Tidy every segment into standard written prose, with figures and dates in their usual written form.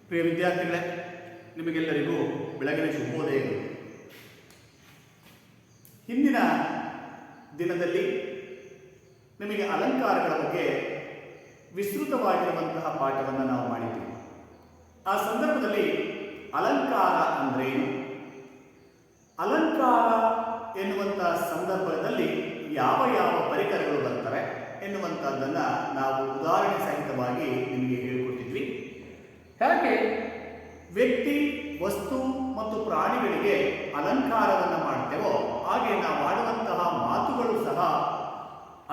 ಪ್ರಿಯ ವಿದ್ಯಾರ್ಥಿಗಳೇ, ನಿಮಗೆಲ್ಲರಿಗೂ ಬೆಳಗಿನ ಶುಭೋದಯಗಳು. ಹಿಂದಿನ ದಿನದಲ್ಲಿ ನಿಮಗೆ ಅಲಂಕಾರಗಳ ಬಗ್ಗೆ ವಿಸ್ತೃತವಾಗಿರುವಂತಹ ಪಾಠವನ್ನು ನಾವು ಮಾಡಿದ್ದೀವಿ. ಆ ಸಂದರ್ಭದಲ್ಲಿ ಅಲಂಕಾರ ಅಂದ್ರೇನು, ಅಲಂಕಾರ ಎನ್ನುವಂತಹ ಸಂದರ್ಭದಲ್ಲಿ ಯಾವ ಯಾವ ಪರಿಕರಗಳು ಬರ್ತವೆ ಎನ್ನುವಂಥದ್ದನ್ನು ನಾವು ಉದಾಹರಣೆ ಸಹಿತವಾಗಿ ನಿಮಗೆ ಹೇಳಿಕೊಟ್ಟಿದ್ವಿ. ಹಾಗೆ ವ್ಯಕ್ತಿ, ವಸ್ತು ಮತ್ತು ಪ್ರಾಣಿಗಳಿಗೆ ಅಲಂಕಾರವನ್ನು ಮಾಡ್ತೇವೋ ಹಾಗೆ ನಾವು ಆಡುವಂತಹ ಮಾತುಗಳು ಸಹ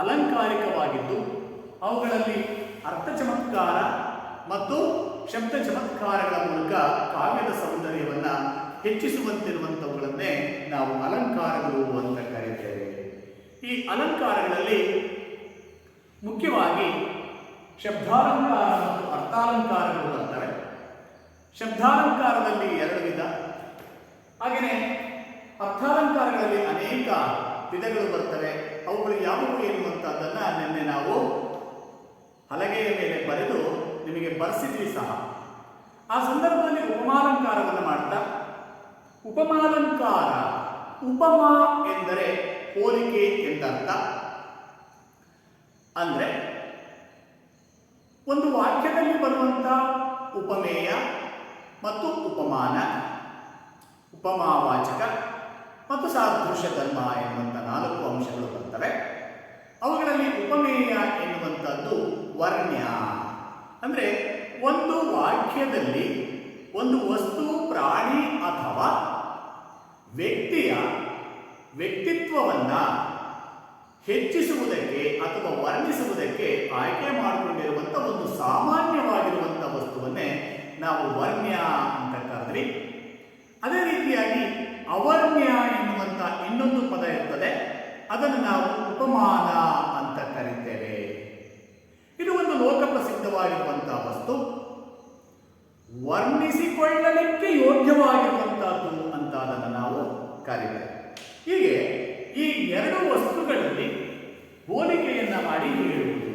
ಅಲಂಕಾರಿಕವಾಗಿದ್ದು ಅವುಗಳಲ್ಲಿ ಅರ್ಥ ಚಮತ್ಕಾರ ಮತ್ತು ಶಬ್ದ ಚಮತ್ಕಾರಗಳ ಮೂಲಕ ಕಾವ್ಯದ ಸೌಂದರ್ಯವನ್ನು ಹೆಚ್ಚಿಸುವಂತಿರುವಂಥವುಗಳನ್ನೇ ನಾವು ಅಲಂಕಾರಗಳು ಅಂತ ಕರೆಯುತ್ತೇವೆ. ಈ ಅಲಂಕಾರಗಳಲ್ಲಿ ಮುಖ್ಯವಾಗಿ ಶಬ್ದಾಲಂಕಾರ ಮತ್ತು ಅರ್ಥಾಲಂಕಾರಗಳು ಬರ್ತವೆ. ಶಬ್ದಾಲಂಕಾರದಲ್ಲಿ ಎರಡು ವಿಧ, ಹಾಗೆಯೇ ಅರ್ಥಾಲಂಕಾರಗಳಲ್ಲಿ ಅನೇಕ ವಿಧಗಳು ಬರ್ತವೆ. ಅವುಗಳು ಯಾವುವು ಎನ್ನುವಂಥದ್ದನ್ನು ನಿನ್ನೆ ನಾವು ಹಲಗೆಯ ಮೇಲೆ ಬರೆದು ನಿಮಗೆ ಬರೆಸಿದ್ವಿ ಸಹ. ಆ ಸಂದರ್ಭದಲ್ಲಿ ಉಪಮಾಲಂಕಾರವನ್ನು ಮಾಡ್ತಾ, ಉಪಮಾಲಂಕಾರ, ಉಪಮಾ ಎಂದರೆ ಹೋಲಿಕೆ ಎಂದರ್ಥ. ಅಂದರೆ ಒಂದು ವಾಕ್ಯದಲ್ಲಿ ಬರುವಂಥ ಉಪಮೇಯ ಮತ್ತು ಉಪಮಾನ, ಉಪಮಾವಾಚಕ ಮತ್ತು ಸಾದೃಶ್ಯ ಧರ್ಮ ಎನ್ನುವಂಥ 4 ಅಂಶಗಳು ಬರ್ತವೆ. ಅವುಗಳಲ್ಲಿ ಉಪಮೇಯ ಎನ್ನುವಂಥದ್ದು ವರ್ಣ್ಯ. ಅಂದರೆ ಒಂದು ವಾಕ್ಯದಲ್ಲಿ ಒಂದು ವಸ್ತು, ಪ್ರಾಣಿ ಅಥವಾ ವ್ಯಕ್ತಿಯ ವ್ಯಕ್ತಿತ್ವವನ್ನು ಹೆಚ್ಚಿಸುವುದಕ್ಕೆ ಅಥವಾ ವರ್ಣಿಸುವುದಕ್ಕೆ ಆಯ್ಕೆ ಮಾಡಿಕೊಂಡಿರುವಂಥ ಒಂದು ಸಾಮಾನ್ಯವಾಗಿರುವಂಥ ವಸ್ತುವನ್ನೇ ನಾವು ವರ್ಣ್ಯ ಅಂತ ಕರೆದ್ವಿ. ಅದೇ ರೀತಿಯಾಗಿ ಅವರ್ಣ್ಯ ಎನ್ನುವಂಥ ಇನ್ನೊಂದು ಪದ ಇರ್ತದೆ, ಅದನ್ನು ನಾವು ಉಪಮಾನ ಅಂತ ಕರೀತೇವೆ. ಇದು ಒಂದು ಲೋಕಪ್ರಸಿದ್ಧವಾಗಿರುವಂತಹ ವಸ್ತು, ವರ್ಣಿಸಿಕೊಳ್ಳಲಿಕ್ಕೆ ಯೋಗ್ಯವಾಗಿರುವಂತಹದ್ದು ಅಂತ ಅದನ್ನು ನಾವು ಕರೀತೇವೆ. ಹೀಗೆ ಈ ಎರಡು ವಸ್ತುಗಳಲ್ಲಿ ಹೋಲಿಕೆಯನ್ನ ಮಾಡಿ ಹೇಳುವುದು.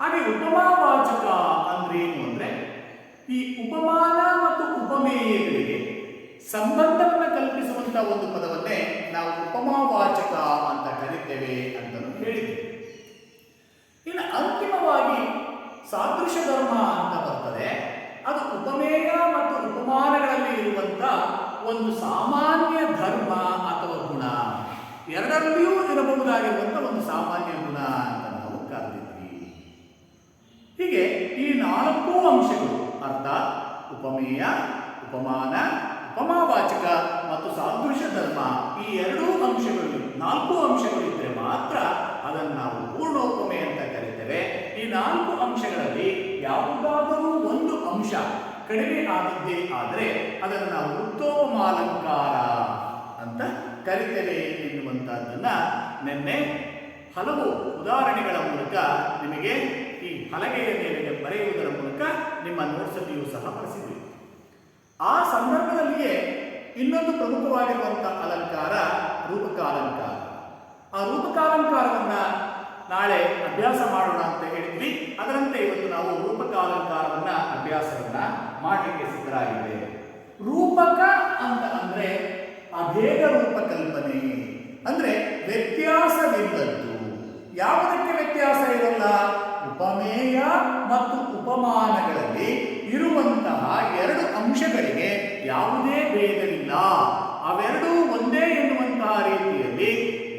ಹಾಗೆ ಉಪಮಾವಾಚಕ ಅಂದ್ರೇನು ಅಂದರೆ ಈ ಉಪಮಾನ ಮತ್ತು ಉಪಮೇಯಗಳಿಗೆ ಸಂಬಂಧವನ್ನು ಕಲ್ಪಿಸುವಂತಹ ಒಂದು ಪದವನ್ನೇ ನಾವು ಉಪಮಾವಾಚಕ ಅಂತ ಕರೀತೇವೆ ಅಂತ ಹೇಳಿದ್ದೇವೆ. ಇನ್ನು ಅಂತಿಮವಾಗಿ ಸಾದೃಶ್ಯ ಧರ್ಮ ಅಂತ ಬರ್ತದೆ. ಅದು ಉಪಮೇಯ ಮತ್ತು ಉಪಮಾನಗಳಲ್ಲಿ ಇರುವಂತ ಒಂದು ಸಾಮಾನ್ಯ ಧರ್ಮ ಅಥವಾ ಗುಣ, ಎರಡರಲ್ಲಿಯೂ ಇರಬಹುದಾಗಿರುವಂಥ ಒಂದು ಸಾಮಾನ್ಯ ಗುಣ ಅಂತ ನಾವು ಕರೆದಿದ್ವಿ. ಹೀಗೆ ಈ 4 ಅಂಶಗಳು ಅರ್ಥಾತ್ ಉಪಮೇಯ, ಉಪಮಾನ, ಉಪಮಾವಾಚಕ ಮತ್ತು ಸಾದೃಶ್ಯ ಧರ್ಮ, ಈ 2 ಅಂಶಗಳು, 4 ಅಂಶಗಳು ಇದ್ದರೆ ಮಾತ್ರ ಅದನ್ನು ನಾವು ಪೂರ್ಣೋಪಮೆ ಅಂತ ಕರೀತೇವೆ. ಈ 4 ಅಂಶಗಳಲ್ಲಿ ಯಾವುದಾದರೂ ಒಂದು ಅಂಶ ಕಡಿಮೆ ಆದದ್ದೇ ಆದರೆ ಅದನ್ನು ನಾವು ವೃತ್ತೋಪಮಾಲಂಕಾರ ಅಂತ ಕರಿತೇವೆ ಎನ್ನುವಂಥದ್ದನ್ನ ನಿನ್ನೆ ಹಲವು ಉದಾಹರಣೆಗಳ ಮೂಲಕ ನಿಮಗೆ ಈ ಹಲಗೆಯ ಮೇಲೆ ಬರೆಯುವುದರ ಮೂಲಕ ನಿಮ್ಮ ನೋಟ್ಸಲ್ಲಿಯೂ ಸಹ ಬರೆಸಿದ್ವಿ. ಆ ಸಂದರ್ಭದಲ್ಲಿಯೇ ಇನ್ನೊಂದು ಪ್ರಮುಖವಾಗಿರುವಂಥ ಅಲಂಕಾರ ರೂಪಕಾಲಂಕಾರ. ಆ ರೂಪಕಾಲಂಕಾರವನ್ನು ನಾಳೆ ಅಭ್ಯಾಸ ಮಾಡೋಣ ಅಂತ ಹೇಳಿದ್ವಿ. ಅದರಂತೆ ಇವತ್ತು ನಾವು ರೂಪಕಾಲಂಕಾರವನ್ನ ಅಭ್ಯಾಸವನ್ನ ಮಾಡಲಿಕ್ಕೆ ಸಿದ್ಧರಾಗಿದ್ದೇವೆ. ರೂಪಕ ಅಂತ ಅಂದ್ರೆ ಅಭೇದ ರೂಪಕಲ್ಪನೆ, ಅಂದ್ರೆ ವ್ಯತ್ಯಾಸವಿಲ್ಲದ್ದು. ಯಾವುದಕ್ಕೆ ವ್ಯತ್ಯಾಸ ಇರಲ್ಲ? ಉಪಮೇಯ ಮತ್ತು ಉಪಮಾನಗಳಲ್ಲಿ ಇರುವಂತಹ 2 ಅಂಶಗಳಿಗೆ ಯಾವುದೇ ಭೇದವಿಲ್ಲ. ಅವೆರಡೂ ಒಂದೇ ಎನ್ನುವಂತಹ ರೀತಿಯಲ್ಲಿ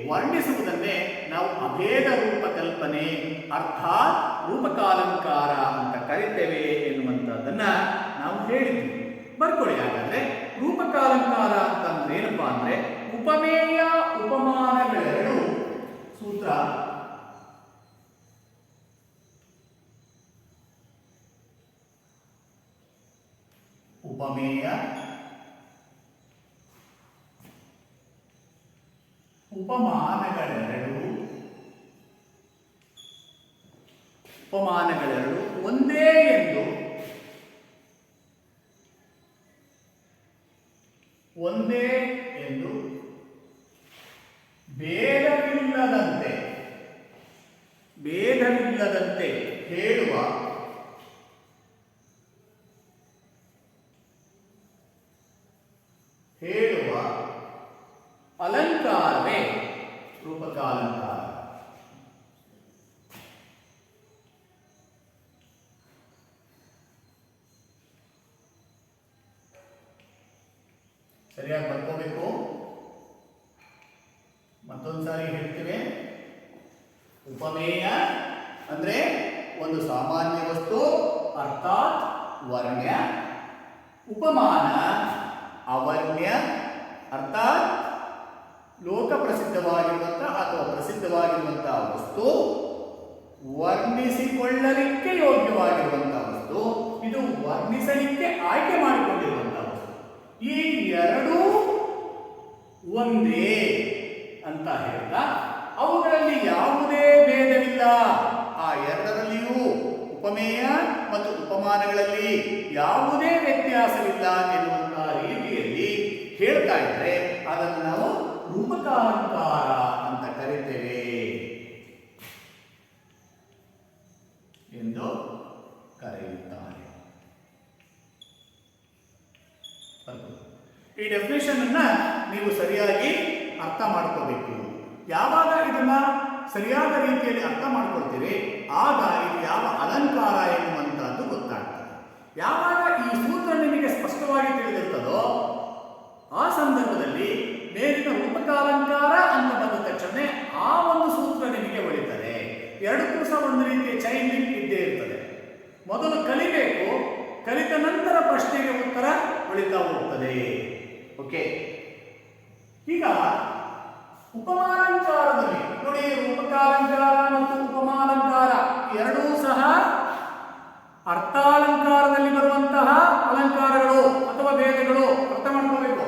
ವರ್ಣಿಸುವುದನ್ನೇ ನಾವು ಅಭೇದ ರೂಪಕಲ್ಪನೆ ಅರ್ಥಾತ್ ರೂಪಕಾಲಂಕಾರ ಅಂತ ಕರಿತೇವೆ ಎನ್ನುವಂಥದ್ದನ್ನ ನಾವು ಹೇಳಿದ್ವಿ. ಬರ್ಕೊಳ್ಳಿ. ಹಾಗಾದ್ರೆ ರೂಪಕಾಲಂಕಾರ ಅಂತಂದ್ರೆ ಏನಪ್ಪಾ ಅಂದ್ರೆ ಉಪಮೇಯ ಉಪಮಾನಗಳೆರಡು ಸೂತ್ರ ಉಪಮೇಯ ಉಪಮಾನಗಳೆರಡು ಒಂದೇ ಎಂದು ಭೇದವಿಲ್ಲದಂತೆ ಹೇಳುವ ಸರಿಯಾಗಿ ಬರ್ಕೋಬೇಕು. ಮತ್ತೊಂದ್ಸಾರಿ ಹೇಳ್ತೇವೆ. ಉಪಮೇಯ ಅಂದ್ರೆ ಒಂದು ಸಾಮಾನ್ಯ ವಸ್ತು ಅರ್ಥಾತ್ ವರ್ಣ್ಯ. ಉಪಮಾನ ಅವರ್ಣ್ಯ ಅರ್ಥಾತ್ ಲೋಕ ಪ್ರಸಿದ್ಧವಾಗಿರುವಂತಹ ಅಥವಾ ಪ್ರಸಿದ್ಧವಾಗಿರುವಂತಹ ವಸ್ತು, ವರ್ಣಿಸಿಕೊಳ್ಳಲಿಕ್ಕೆ ಯೋಗ್ಯವಾಗಿರುವಂತಹ ವಸ್ತು, ಇದು ವರ್ಣಿಸಲಿಕ್ಕೆ ಆಯ್ಕೆ ಮಾಡಿಕೊಂಡಿರುವಂತಹ ವಸ್ತು. ಈ ಎರಡೂ ಒಂದೇ ಅಂತ ಹೇಳ್ತಾ ಅವುಗಳಲ್ಲಿ ಯಾವುದೇ ಭೇದವಿಲ್ಲ. ಆ ಎರಡರಲ್ಲಿಯೂ ಉಪಮೇಯ ಮತ್ತು ಉಪಮಾನಗಳಲ್ಲಿ ಯಾವುದೇ ವ್ಯತ್ಯಾಸವಿಲ್ಲ ಎನ್ನುವಂತಹ ರೀತಿಯಲ್ಲಿ ಹೇಳ್ತಾ ಇದ್ರೆ ಅದನ್ನು ನಾವು ರೂಪಕಾಲಂಕಾರ ಅಂತ ಕರೀತೇವೆ ಎಂದು ಕರೆಯುತ್ತಾರೆ. ಈ ಡೆಫಿನೇಷನ್ ಅನ್ನ ನೀವು ಸರಿಯಾಗಿ ಅರ್ಥ ಮಾಡ್ಕೋಬೇಕು. ಯಾವಾಗ ಇದನ್ನ ಸರಿಯಾದ ರೀತಿಯಲ್ಲಿ ಅರ್ಥ ಮಾಡ್ಕೊಳ್ತೀರಿ ಆಗ ಇದು ಯಾವ ಅಲಂಕಾರ ಎನ್ನುವಂತಹದ್ದು ಗೊತ್ತಾಗ್ತದೆ. ಯಾವಾಗ ಈ ಸೂತ್ರ ನಿಮಗೆ ಸ್ಪಷ್ಟವಾಗಿ ತಿಳಿದಿರ್ತದೋ ಆ ಸಂದರ್ಭದಲ್ಲಿ ಮೇಲಿನ ರೂಪಕಾಲಂಕಾರ ಅಂತ ಬಂದ ತಕ್ಷಣ ಆ ಒಂದು ಸೂತ್ರ ನಿಮಗೆ ಒಳಿತದೆ. ಎರಡಕ್ಕೂ ಸಹ ಒಂದು ರೀತಿಯ ಚೈನ್ ಲಿಂಕ್ ಇದ್ದೇ ಇರ್ತದೆ. ಮೊದಲು ಕಲಿಬೇಕು, ಕಲಿತ ನಂತರ ಪ್ರಶ್ನೆಗೆ ಉತ್ತರ ಒಳಿತಾ ಹೋಗ್ತದೆ. ಓಕೆ, ಈಗ ಉಪಮಾಲಂಕಾರದಲ್ಲಿ ನೋಡಿ, ರೂಪಕಾಲಂಕಾರ ಮತ್ತು ಉಪಮಾಲಂಕಾರ ಎರಡೂ ಸಹ ಅರ್ಥಾಲಂಕಾರದಲ್ಲಿ ಬರುವಂತಹ ಅಲಂಕಾರಗಳು ಅಥವಾ ಭೇದಗಳು. ಅರ್ಥ ಮಾಡ್ಕೋಬೇಕು.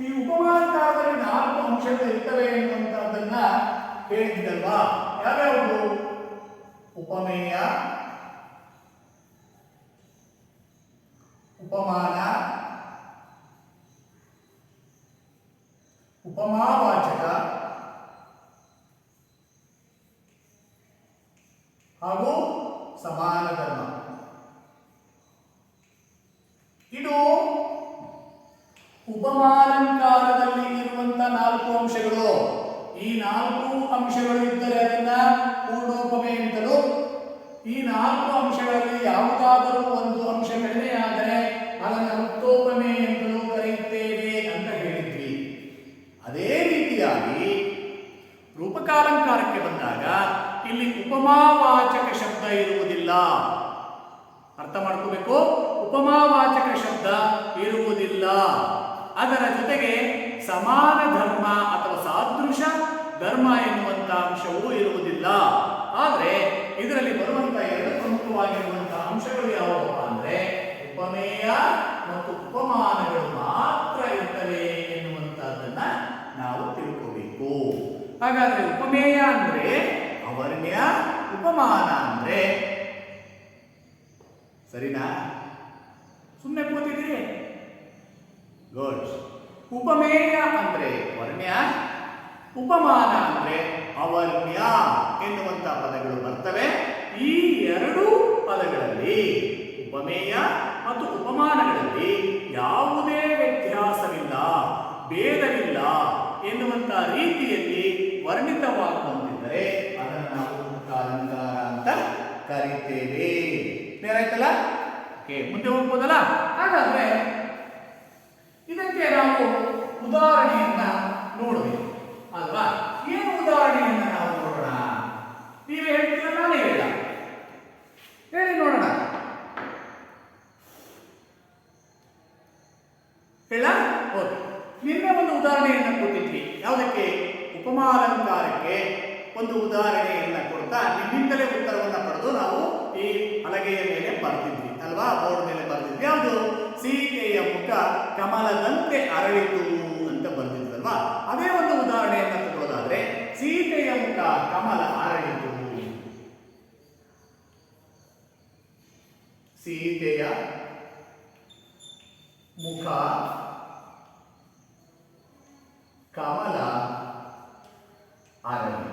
ಈ ಉಪಮಾಲಂಕಾರದಲ್ಲಿ 4 ಅಂಶಗಳು ಇರ್ತವೆ ಎನ್ನುವಂತಹದ್ದನ್ನ ಹೇಳಿದ್ದಲ್ವಾ? ಯಾವ್ಯಾವುದು? ಉಪಮೇಯ, ಉಪಮಾನ, ಉಪಮಾವಾಚಕ ಹಾಗೂ ಸಮಾನ ಧರ್ಮ. ಇದು ಉಪಮಾಲಂಕಾರದಲ್ಲಿ ಇರುವಂತಹ 4 ಅಂಶಗಳು. ಈ 4 ಅಂಶಗಳು ಇದ್ದರೆ ಅದನ್ನ ಪೂರ್ಣೋಪಮೆ ಅಂತಲೂ, ಈ 4 ಅಂಶಗಳಲ್ಲಿ ಯಾವುದಾದರೂ ಒಂದು ಅಂಶ ಕಡಿಮೆಯಾದರೆ ಅದನ್ನು ವೃತ್ತೋಪಮೆ ಎಂತಲೂ ಕರೆಯುತ್ತೇವೆ ಅಂತ ಹೇಳಿದ್ವಿ. ಅದೇ ರೀತಿಯಾಗಿ ರೂಪಕಾಲಂಕಾರಕ್ಕೆ ಬಂದಾಗ ಇಲ್ಲಿ ಉಪಮಾವಾಚಕ ಶಬ್ದ ಇರುವುದಿಲ್ಲ. ಅರ್ಥ ಮಾಡ್ಕೋಬೇಕು. ಉಪಮಾವಾಚಕ ಶಬ್ದ ಇರುವುದಿಲ್ಲ. ಅದರ ಜೊತೆಗೆ ಸಮಾನ ಧರ್ಮ ಅಥವಾ ಸಾದೃಶ ಧರ್ಮ ಎನ್ನುವಂತಹ ಅಂಶವೂ ಇರುವುದಿಲ್ಲ. ಆದರೆ ಇದರಲ್ಲಿ ಬರುವಂತಹ 2 ಪ್ರಮುಖವಾಗಿರುವಂತಹ ಅಂಶಗಳು ಯಾವುವು ಅಂದ್ರೆ ಉಪಮೇಯ ಮತ್ತು ಉಪಮಾನಗಳು ಮಾತ್ರ ಇರ್ತವೆ ಎನ್ನುವಂತಹದ್ದನ್ನ ನಾವು ತಿಳ್ಕೋಬೇಕು. ಹಾಗಾದ್ರೆ ಉಪಮೇಯ ಅಂದ್ರೆ ಅವರ್ಣ್ಯ, ಉಪಮಾನ ಅಂದ್ರೆ ಸರಿನಾ? ಸುಮ್ಮನೆ ಕೂತಿದ್ದೀರಿ? ಗುಡ್. ಉಪಮೇಯ ಅಂದ್ರೆ ವರ್ಣ್ಯ, ಉಪಮಾನ ಅಂದ್ರೆ ಅವರ್ಣ್ಯ ಎನ್ನುವಂತಹ ಪದಗಳು ಬರ್ತವೆ. ಈ 2 ಪದಗಳಲ್ಲಿ ಉಪಮೇಯ ಮತ್ತು ಉಪಮಾನಗಳಲ್ಲಿ ಯಾವುದೇ ವ್ಯತ್ಯಾಸವಿಲ್ಲ, ಭೇದವಿಲ್ಲ ಎನ್ನುವಂತಹ ರೀತಿಯಲ್ಲಿ ವರ್ಣಿತವಾಗುವಂತಿದ್ದರೆ ಅದನ್ನು ನಾವು ರೂಪಕಾಲಂಕಾರ ಅಂತ ಕರೀತೇವೆ. ಆಯ್ತಲ್ಲ? ಓಕೆ, ಮುಂದೆ ಹೋಗ್ಬೋದಲ್ಲ? ಹಾಗಾದ್ರೆ ಇದಕ್ಕೆ ನಾವು ಉದಾಹರಣೆಯನ್ನ ನೋಡಬೇಕು ಅಲ್ವಾ? ಏನು ಉದಾಹರಣೆಯನ್ನ ನಾವು ನೋಡೋಣ? ನೀವೇ ಹೇಳ್ತೀರ, ನಾನೇ ಹೇಳ? ಹೇಳಿ ನೋಡೋಣ. ಹೇಳ? ಓಕೆ. ನಿನ್ನೆ ಒಂದು ಉದಾಹರಣೆಯನ್ನ ಕೊಟ್ಟಿದ್ವಿ. ಯಾವುದಕ್ಕೆ? ಉಪಮಾಲಂಕಾರಕ್ಕೆ ಒಂದು ಉದಾಹರಣೆಯನ್ನ ಕೊಡ್ತಾ ನಿಮ್ಮಿಂದಲೇ ಉತ್ತರವನ್ನ ಪಡೆದು ನಾವು ಈ ಹಲಗೆಯ ಮೇಲೆ ಬರ್ತಿದ್ವಿ ಅಲ್ವಾ? ಬೋರ್ಡ್ ಮೇಲೆ ಬರ್ತಿದ್ವಿ. ಯಾವುದು? ಸೀತೆಯ ಮುಖ ಕಮಲದಂತೆ ಅರಳಿತು ಅಂತ ಬರ್ತಿದ್ವಲ್ವಾ? ಅದೇ ಒಂದು ಉದಾಹರಣೆಯನ್ನ ತಗೊಳ್ಳೋದಾದ್ರೆ ಸೀತೆಯ ಮುಖ ಕಮಲ ಅರಳಿತು. ಸೀತೆಯ ಮುಖ ಕಮಲ ಅರಳಿತು.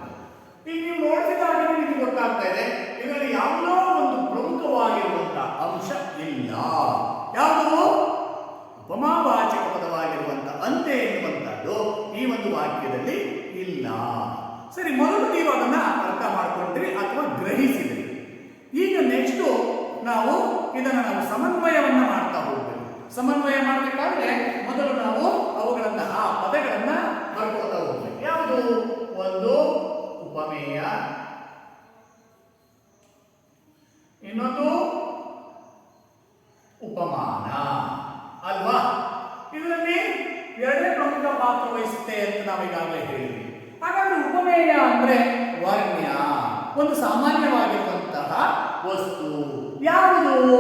ಈಗ ನೀವು ನೋಡ್ತಿದ್ದಾಗ ನಿಮಗೆ ಗೊತ್ತಾಗ್ತಾ ಇದೆ ಇದರಲ್ಲಿ ಯಾವುದೋ ಒಂದು ಪ್ರಮುಖವಾಗಿರುವಂತಹ ಅಂಶ ಇಲ್ಲ. ಯಾವುದು? ಉಪಮಾವಾಚಕ ಪದವಾಗಿರುವಂತಹ ಅಂತೆ ಎನ್ನುವಂತಹದ್ದು ಈ ಒಂದು ವಾಕ್ಯದಲ್ಲಿ ಇಲ್ಲ. ಸರಿ, ಮೊದಲು ನೀವು ಅದನ್ನ ಅರ್ಥ ಮಾಡ್ಕೊಂಡ್ರಿ ಅಥವಾ ಗ್ರಹಿಸಿದ್ರಿ. ಈಗ ನೆಕ್ಸ್ಟ್ ನಾವು ಸಮನ್ವಯವನ್ನ ಮಾಡ್ತಾ ಹೋಗ್ಬೇಕು. ಸಮನ್ವಯ ಮಾಡಬೇಕಾದ್ರೆ ಮೊದಲು ನಾವು ಉಪಮಾನ ಅಲ್ವಾ? ಇದರಲ್ಲಿ ಎರಡೇ ಪ್ರಮುಖ ಪಾತ್ರ ವಹಿಸುತ್ತೆ ಅಂತ ನಾವು ಈಗಾಗಲೇ ಹೇಳಿದ್ವಿ. ಹಾಗಾದ್ರೆ ಉಪಮೇಯ ಅಂದ್ರೆ ವರ್ಣ್ಯ, ಒಂದು ಸಾಮಾನ್ಯವಾಗಿರುವಂತಹ ವಸ್ತು. ಯಾವುದು?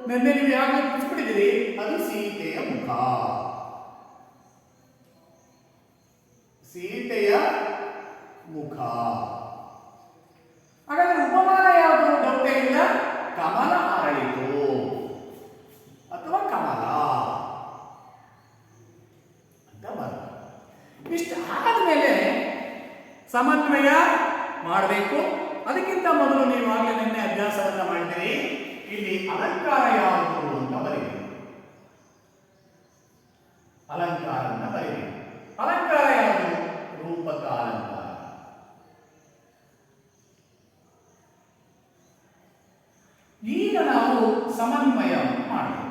ನಿನ್ನೆ ನೀವು ಯಾವಾಗಲೂ ಬಿಡಿಸ್ಬಿಟ್ಟಿದ್ದೀರಿ, ಅದು ಸೀತೆಯ ಮುಖ. ಸೀತೆಯ ಮುಖ. ಹಾಗಾದ್ರೆ ಉಪಮಾನ ಯಾವುದು? ಡೌಟೇ ಇಲ್ಲ, ಕಮಲ ಅರಳಿತು ಅಥವಾ ಕಮಲ ಅಂತ ಬರುತ್ತೆ. ಇಷ್ಟು ಆದ್ಮೇಲೆ ಸಮನ್ವಯ ಮಾಡಬೇಕು. ಅದಕ್ಕಿಂತ ಮೊದಲು ನೀವು ಆಗಲೇ ನಿನ್ನೆ ಅಭ್ಯಾಸವನ್ನ ಮಾಡಿದ್ದೀರಿ. ಇಲ್ಲಿ ಅಲಂಕಾರ ಯಾವುದು ಅಂತ ಬರೀರಿ. ಅಲಂಕಾರವನ್ನು ಬರೀರಿ. ಅಲಂಕಾರ ಯಾವುದು? ರೂಪಕ ಅಲಂಕಾರ. ಈಗ ನಾವು ಸಮನ್ವಯವನ್ನು ಮಾಡಬೇಕು.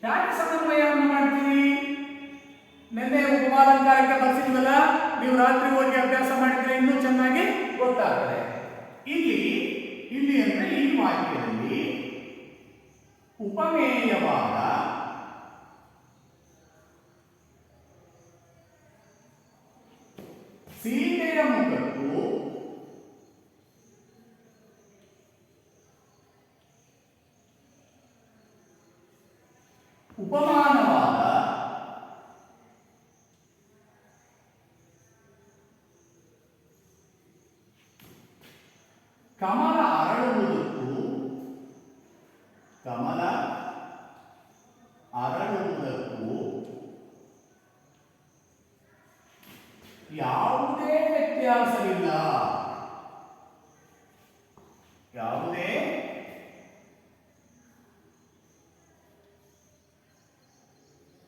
ಯಾಕೆ ಸಮನ್ವಯವನ್ನು ಮಾಡ್ತೀವಿ? ನಿನ್ನೆ ಉಪಮಾಲಂಕಾರಕ್ಕೆ ಬರ್ಸಿದ್ವಲ್ಲ, ನೀವು ರಾತ್ರಿ ಹೋಗಿ ಅಭ್ಯಾಸ ಮಾಡಿದ್ರೆ ಇನ್ನೂ ಚೆನ್ನಾಗಿ ಗೊತ್ತಾಗ್ತದೆ. ಇಲ್ಲಿ ಅಂದ್ರೆ ಈ ವಾಕ್ಯದಲ್ಲಿ ಉಪಮೇಯವಾದ ಸೀತೆಯ ಮುಖಕ್ಕೂ ಉಪಮಾನವಾದ ಕಮಲ ಅರಳುವುದಕ್ಕೂ ಯಾವುದೇ ವ್ಯತ್ಯಾಸವಿಲ್ಲ. ಯಾವುದೇ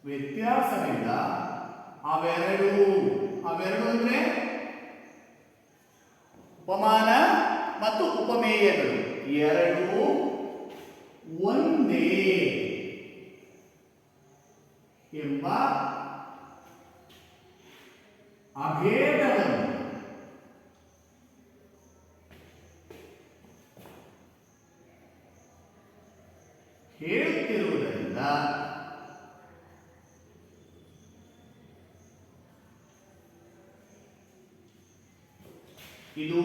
ವ್ಯತ್ಯಾಸವಿಲ್ಲ. ಅವೆರಡು ಅಂದ್ರೆ ಉಪಮಾನ ಮತ್ತು ಉಪಮೇಯಗಳು ಎರಡೂ ಒಂದೇ ಎಂಬ ಅಭೇದವನ್ನು ಹೇಳುತ್ತಿರುವುದರಿಂದ ಇದು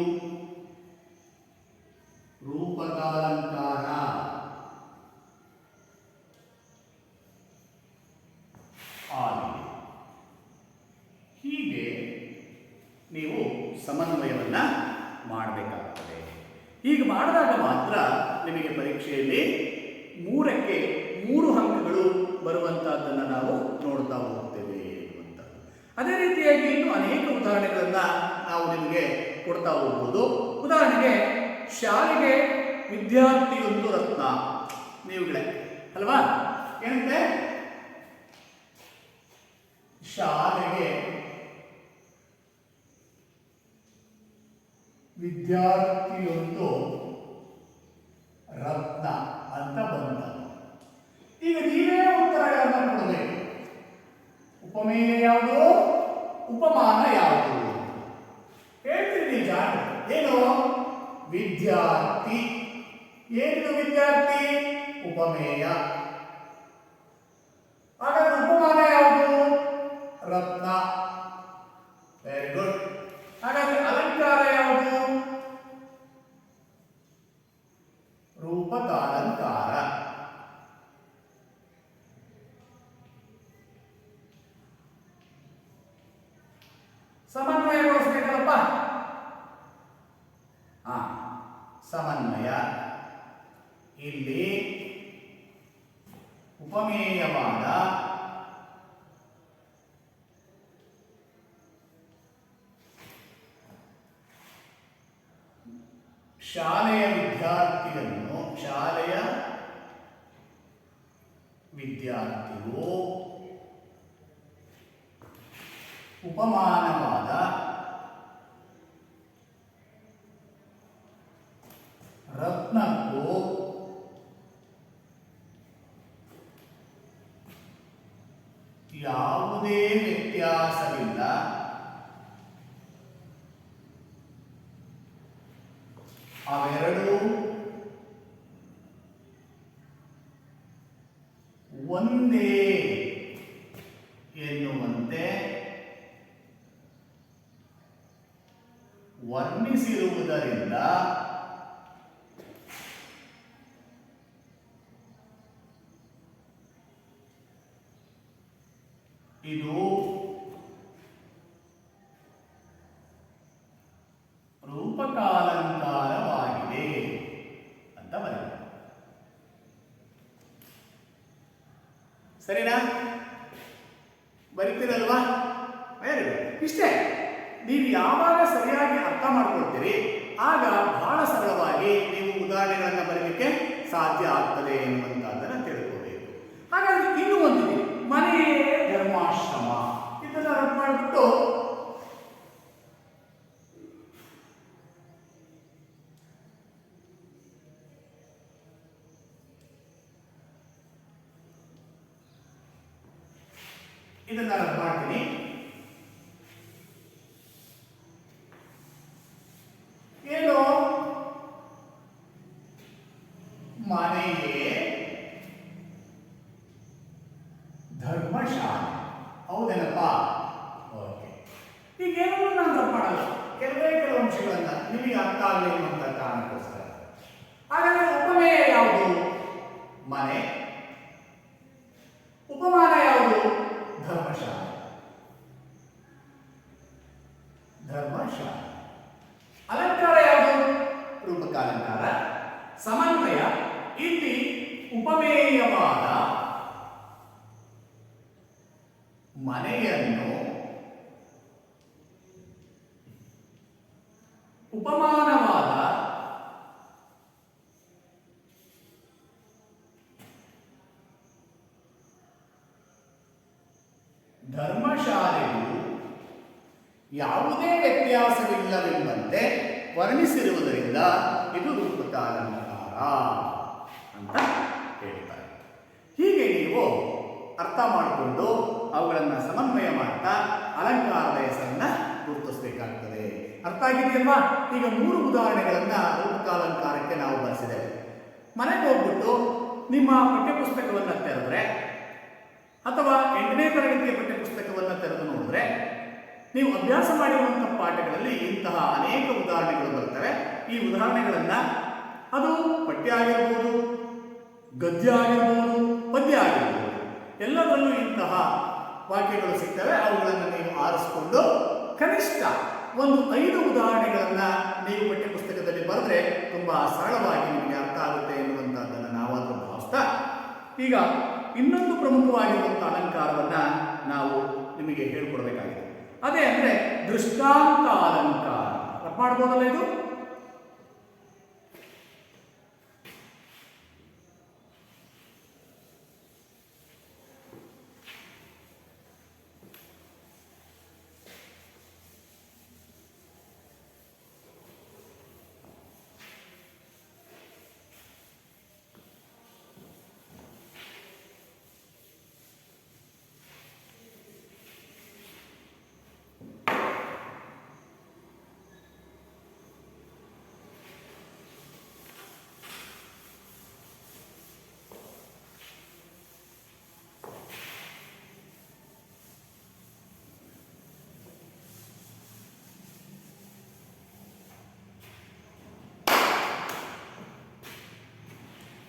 ರೂಪಕಾಲಂಕಾರ ಆಗಿದೆ. ಹೀಗೆ ನೀವು ಸಮನ್ವಯವನ್ನ ಮಾಡಬೇಕಾಗುತ್ತದೆ. ಹೀಗೆ ಮಾಡಿದಾಗ ಮಾತ್ರ ನಿಮಗೆ ಪರೀಕ್ಷೆಯಲ್ಲಿ 3ಕ್ಕೆ 3 ಅಂಕಗಳು ಬರುವಂತಹದ್ದನ್ನು ನಾವು ನೋಡ್ತಾ ಹೋಗ್ತೇವೆ ಅಂತ. ಅದೇ ರೀತಿಯಾಗಿ ಇನ್ನು ಅನೇಕ ಉದಾಹರಣೆಗಳನ್ನ ನಾವು ನಿಮಗೆ ಕೊಡ್ತಾ ಹೋಗ್ಬೋದು. ಉದಾಹರಣೆಗೆ ಶಾಲೆಗೆ ವಿದ್ಯಾರ್ಥಿಯೊಂದು ರತ್ನ. ನೀವುಗಳೇ ಅಲ್ವಾ? ಏನಂತೆ? ಶಾಲೆಗೆ ವಿದ್ಯಾರ್ಥಿಯೊಂದು ರತ್ನ ಅಂತ ಬಂದ. ಈಗ ನೀವೇ ಉತ್ತರಗಳನ್ನು ಕೊಡಬೇಕು. ಉಪಮೇಯ ಯಾವುದು? ಉಪಮಾನ ಯಾವುದು? ಹೇಳ್ತೀನಿ ಜಾಣ. ಏನು? ವಿದ್ಯಾರ್ಥಿ. ಏನು ವಿದ್ಯಾರ್ಥಿ? ಉಪಮೇಯ. ಹಾಗಾದ್ರೆ ಉಪಮಾನ ಯಾವುದು? ರತ್ನ. Very good. ಹಾಗಾದ್ರೆ ಅಲಂಕಾರ ಯಾವುದು? ರೂಪಕಾಲಂಕಾರ. ಸಮನ್ವಯಗೊಳಿಸಬೇಕಲ್ಲಪ್ಪ. ಸಮನ್ವಯ. ಇಲ್ಲಿ ಉಪಮೇಯವಾದ ಶಾಲೆಯ ವಿದ್ಯಾರ್ಥಿಯು ಉಪಮಾನವಾದ ರತ್ನಕ್ಕೂ ಯಾವುದೇ ವ್ಯತ್ಯಾಸವಿಲ್ಲ. ಅವೆರಡೂ ಒಂದೇ ಎನ್ನುವಂತೆ ವರ್ಣಿಸಿರುವುದರಿಂದ ಇದು ರೂಪಕಾಲಂಕಾರವಾಗಿದೆ ಅಂತ ಬರೆಯುತ್ತೆ. ಸರಿನಾ? ಬರೀತೀರಲ್ವಾ? Very good. ಇಷ್ಟೇ. ನೀವು ಯಾವಾಗ ಸರಿಯಾಗಿ ಅರ್ಥ ಮಾಡ್ಕೊಳ್ತೀರಿ ಆಗ ಬಹಳ ಸರಳವಾಗಿ ನೀವು ಉದಾಹರಣೆಗಳನ್ನು ಬರೀಲಿಕ್ಕೆ ಸಾಧ್ಯ ಆಗ್ತದೆ ಎನ್ನುವಂತಹದ್ದನ್ನು ತಿಳ್ಕೋಬೇಕು. ಹಾಗಾಗಿ ಇನ್ನೂ ಒಂದಿದೆ, ಮನೆಯೇ ಧರ್ಮಾಶ್ರಮ. ಇದನ್ನು ರದ್ದು ಮಾಡಿಬಿಟ್ಟು ಇದನ್ನ ರದ್ದು ಮಾಡ್ತೀನಿ. ಏನು? ಮನೆಯೇ ಧರ್ಮಶಾಲೆ. ಹೌದೇನಪ್ಪ? ಓಕೆ. ಈಗೇನೂ ನಾನು ರದ್ದು ಮಾಡಲ್ಲ, ಕೆಲವೇ ಕೆಲವು ಅಂಶಗಳನ್ನ ನಿಮಗೆ ಅರ್ಥ ಆಗಲಿ ಅನ್ನುವಂಥ ಕಾರಣಕ್ಕೋಸ್ಕರ. ಹಾಗಾದ್ರೆ ಉಪಮೇಯ ಯಾವುದು? ಮನೆ. ಉಪಮಾನ ಯಾವುದು? ಧರ್ಮಶಾಲೆ. ಧರ್ಮಶಾಲೆ. ಅಲಂಕಾರ ಯಾವುದು? ರೂಪಕಾಲಂಕಾರ. ಸಮನ್ವಯ. ಇಲ್ಲಿ ಉಪಮೇಯವಾದ ಮನೆಯನ್ನು ಉಪಮಾನವಾದ ಧರ್ಮಶಾಲೆಯು ಯಾವುದೇ ವ್ಯತ್ಯಾಸವಿಲ್ಲವೆಂಬಂತೆ ವರ್ಣಿಸಿರುವುದರಿಂದ ಇದು ರೂಪಕಾಲಂಕಾರ ಅಂತ ಹೇಳ್ತಾರೆ. ಹೀಗೆ ನೀವು ಅರ್ಥ ಮಾಡಿಕೊಂಡು ಅವುಗಳನ್ನು ಸಮನ್ವಯ ಮಾಡ್ತಾ ಅಲಂಕಾರದ ಹೆಸರನ್ನ ಗುರುತಿಸಬೇಕಾಗ್ತದೆ. ಅರ್ಥ ಆಗಿದೆಯಲ್ವಾ? ಈಗ 3 ಉದಾಹರಣೆಗಳನ್ನ ರೂಪಕಾಲಂಕಾರಕ್ಕೆ ನಾವು ಬಳಸಿದ್ದೇವೆ. ಮನೆಗೆ ಹೋಗ್ಬಿಟ್ಟು ನಿಮ್ಮ ಪಠ್ಯಪುಸ್ತಕವನ್ನು ತೆರೆದ್ರೆ ಅಥವಾ 8ನೇ ತರಗತಿಯ ಪಠ್ಯಪುಸ್ತಕವನ್ನು ತೆರೆದು ನೋಡಿದ್ರೆ ನೀವು ಅಭ್ಯಾಸ ಮಾಡಿರುವಂತಹ ಪಾಠಗಳಲ್ಲಿ ಇಂತಹ ಅನೇಕ ಉದಾಹರಣೆಗಳು ಬರ್ತವೆ. ಈ ಉದಾಹರಣೆಗಳನ್ನ ಅದು ಪಠ್ಯ ಆಗಿರ್ಬೋದು, ಗದ್ಯ ಆಗಿರ್ಬೋದು, ಪದ್ಯ ಆಗಿರ್ಬೋದು, ಎಲ್ಲದರಲ್ಲೂ ಇಂತಹ ವಾಕ್ಯಗಳು ಸಿಗ್ತವೆ. ಅವುಗಳನ್ನು ನೀವು ಆರಿಸಿಕೊಂಡು ಕನಿಷ್ಠ ಒಂದು 5 ಉದಾಹರಣೆಗಳನ್ನ ನೀವು ಪಠ್ಯಪುಸ್ತಕದಲ್ಲಿ ಬರೆದ್ರೆ ತುಂಬಾ ಸರಳವಾಗಿ ನಿಮಗೆ ಅರ್ಥ ಆಗುತ್ತೆ ಎನ್ನುವಂತಹದ್ದನ್ನು ನಾವಾದರೂ ಭಾವಿಸ್ತಾ, ಈಗ ಇನ್ನೊಂದು ಪ್ರಮುಖವಾಗಿರುವಂತಹ ಅಲಂಕಾರವನ್ನ ನಾವು ನಿಮಗೆ ಹೇಳ್ಕೊಡ್ಬೇಕಾಗಿದೆ. ಅದೇ ಅಂದ್ರೆ ದೃಷ್ಟಾಂತ ಅಲಂಕಾರ. ಅರ್ಥ ಮಾಡ್ಬೋದಲ್ಲ ಇದು?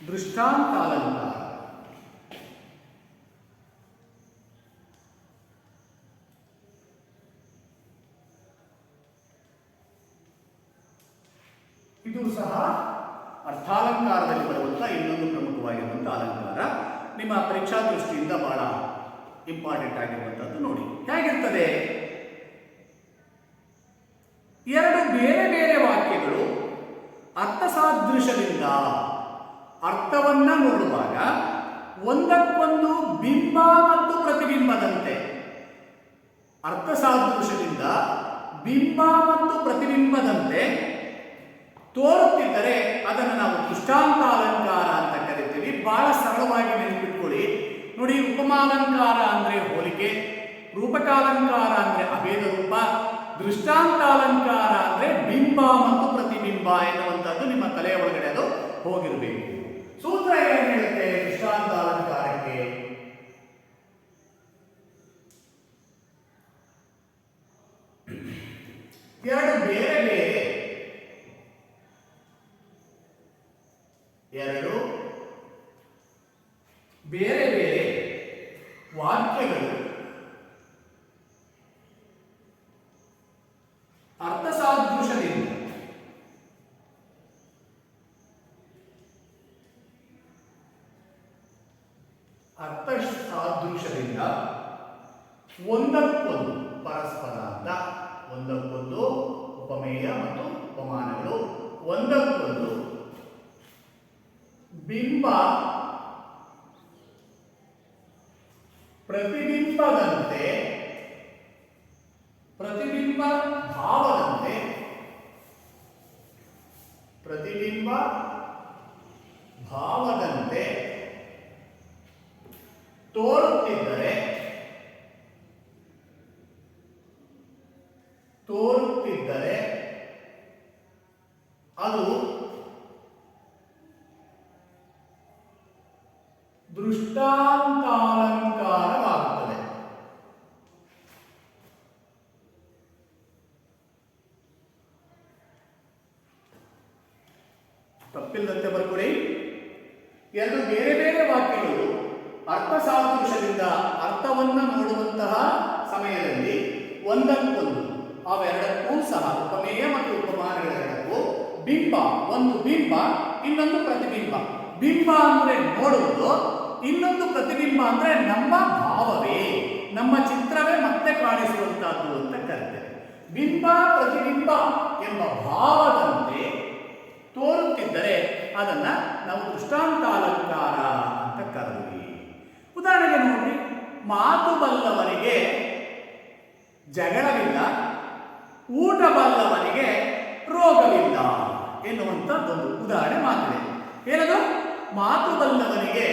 ದೃಷ್ಟಾಂತ ಅಲಂಕಾರ. ಇದು ಸಹ ಅರ್ಥಾಲಂಕಾರದಲ್ಲಿ ಬರುವಂತಹ ಇನ್ನೊಂದು ಪ್ರಮುಖವಾಗಿರುವಂತಹ ಅಲಂಕಾರ. ನಿಮ್ಮ ಪರೀಕ್ಷಾ ದೃಷ್ಟಿಯಿಂದ ಬಹಳ ಇಂಪಾರ್ಟೆಂಟ್ ಆಗಿರುವಂತದ್ದು. ನೋಡಿ ಹೇಗಿರ್ತದೆ. 2 ಬೇರೆ ಬೇರೆ ವಾಕ್ಯಗಳು ಅರ್ಥಸಾದೃಶ್ಯದಿಂದ ಅರ್ಥವನ್ನ ನೋಡುವಾಗ ಒಂದಕ್ಕೊಂದು ಬಿಂಬ ಮತ್ತು ಪ್ರತಿಬಿಂಬದಂತೆ, ಅರ್ಥಸಾದೃಶ್ಯದಿಂದ ಬಿಂಬ ಮತ್ತು ಪ್ರತಿಬಿಂಬದಂತೆ ತೋರುತ್ತಿದ್ದರೆ ಅದನ್ನು ನಾವು ದೃಷ್ಟಾಂತ ಅಲಂಕಾರ ಅಂತ ಕರಿತೀವಿ. ಬಹಳ ಸರಳವಾಗಿ ನೆನಪಿಟ್ಕೊಳ್ಳಿ. ನೋಡಿ, ಉಪಮಾಲಂಕಾರ ಅಂದ್ರೆ ಹೋಲಿಕೆ, ರೂಪಕಾಲಂಕಾರ ಅಂದ್ರೆ ಅಭೇದ ರೂಪ, ದೃಷ್ಟಾಂತಾಲಂಕಾರ ಅಂದ್ರೆ ಬಿಂಬ ಮತ್ತು ಪ್ರತಿಬಿಂಬ ಎನ್ನುವಂಥದ್ದು ನಿಮ್ಮ ತಲೆಯ ಒಳಗಡೆ ಅದು ಹೋಗಿರಬೇಕು. ಸೂತ್ರ ಏನು ಹೇಳುತ್ತೆ ದೃಷ್ಟಾಂತ ಅಲಂಕಾರಕ್ಕೆ? ಬೇರೆ ಬೇರೆ ವಾಕ್ಯಗಳು ಅರ್ಥಸಾದೃಶ್ಯದಿಂದ ಒಂದಕ್ಕೊಂದು ಪರಸ್ಪರ ಅಂತ, ಒಂದಕ್ಕೊಂದು ಉಪಮೇಯ ಮತ್ತು ಉಪಮಾನಗಳು, ಒಂದಕ್ಕೊಂದು ಬಿಂಬ ಪ್ರತಿಬಿಂಬದಂತೆ, ಪ್ರತಿಬಿಂಬ ಭಾವದಂತೆ, ಪ್ರತಿಬಿಂಬ ಭಾವದಂತೆ ತೋರುತ್ತಿದ್ದರೆ ಅದು ದೃಷ್ಟಾಂತಾಲಂಕಾರವಾಗುತ್ತದೆ. ತಪ್ಪಿಲ್ಲದಂತೆ ಬರ್ಕೊಡಿ. ಎರಡು ಬೇರೆ ಬೇರೆ ವಾಕ್ಯಗಳು ಅರ್ಥ ಸಾದೃಶ್ಯದಿಂದ ಅರ್ಥವನ್ನು ನೋಡುವಂತಹ ಸಮಯದಲ್ಲಿ ಒಂದಕ್ಕೊಂದು ಅವೆರಡಕ್ಕೂ ಸಹ ಉಪಮೇಯ ಮತ್ತು ಉಪಮಾನಗಳೆರಡಕ್ಕೂ ಬಿಂಬ, ಒಂದು ಬಿಂಬ ಇನ್ನೊಂದು ಪ್ರತಿಬಿಂಬ. ಬಿಂಬ ಅಂದ್ರೆ ನೋಡುವುದು, ಇನ್ನೊಂದು ಪ್ರತಿಬಿಂಬ ಅಂದ್ರೆ ನಮ್ಮ ಭಾವವೇ, ನಮ್ಮ ಚಿತ್ರವೇ ಮತ್ತೆ ಕಾಣಿಸುವಂತಹದ್ದು ಅಂತ ಕರೀತೇವೆ. ಬಿಂಬ ಪ್ರತಿಬಿಂಬ ಎಂಬ ಭಾವದಂತೆ ತೋರುತ್ತಿದ್ದರೆ ಅದನ್ನ ನಾವು ದೃಷ್ಟಾಂತಾಲಂಕಾರ ಅಂತ ಕರೆದ್ವಿ. ಉದಾಹರಣೆಗೆ ನೋಡಿ, ಮಾತು ಬಲ್ಲವನಿಗೆ ಜಗಳವಿಲ್ಲ, ಊಟ ಬಲ್ಲವನಿಗೆ ರೋಗವಿಲ್ಲ ಎನ್ನುವಂಥದ್ದೊಂದು ಉದಾಹರಣೆ ಮಾತಿದೆ. ಏನದು? ಮಾತು ಬಲ್ಲವನಿಗೆ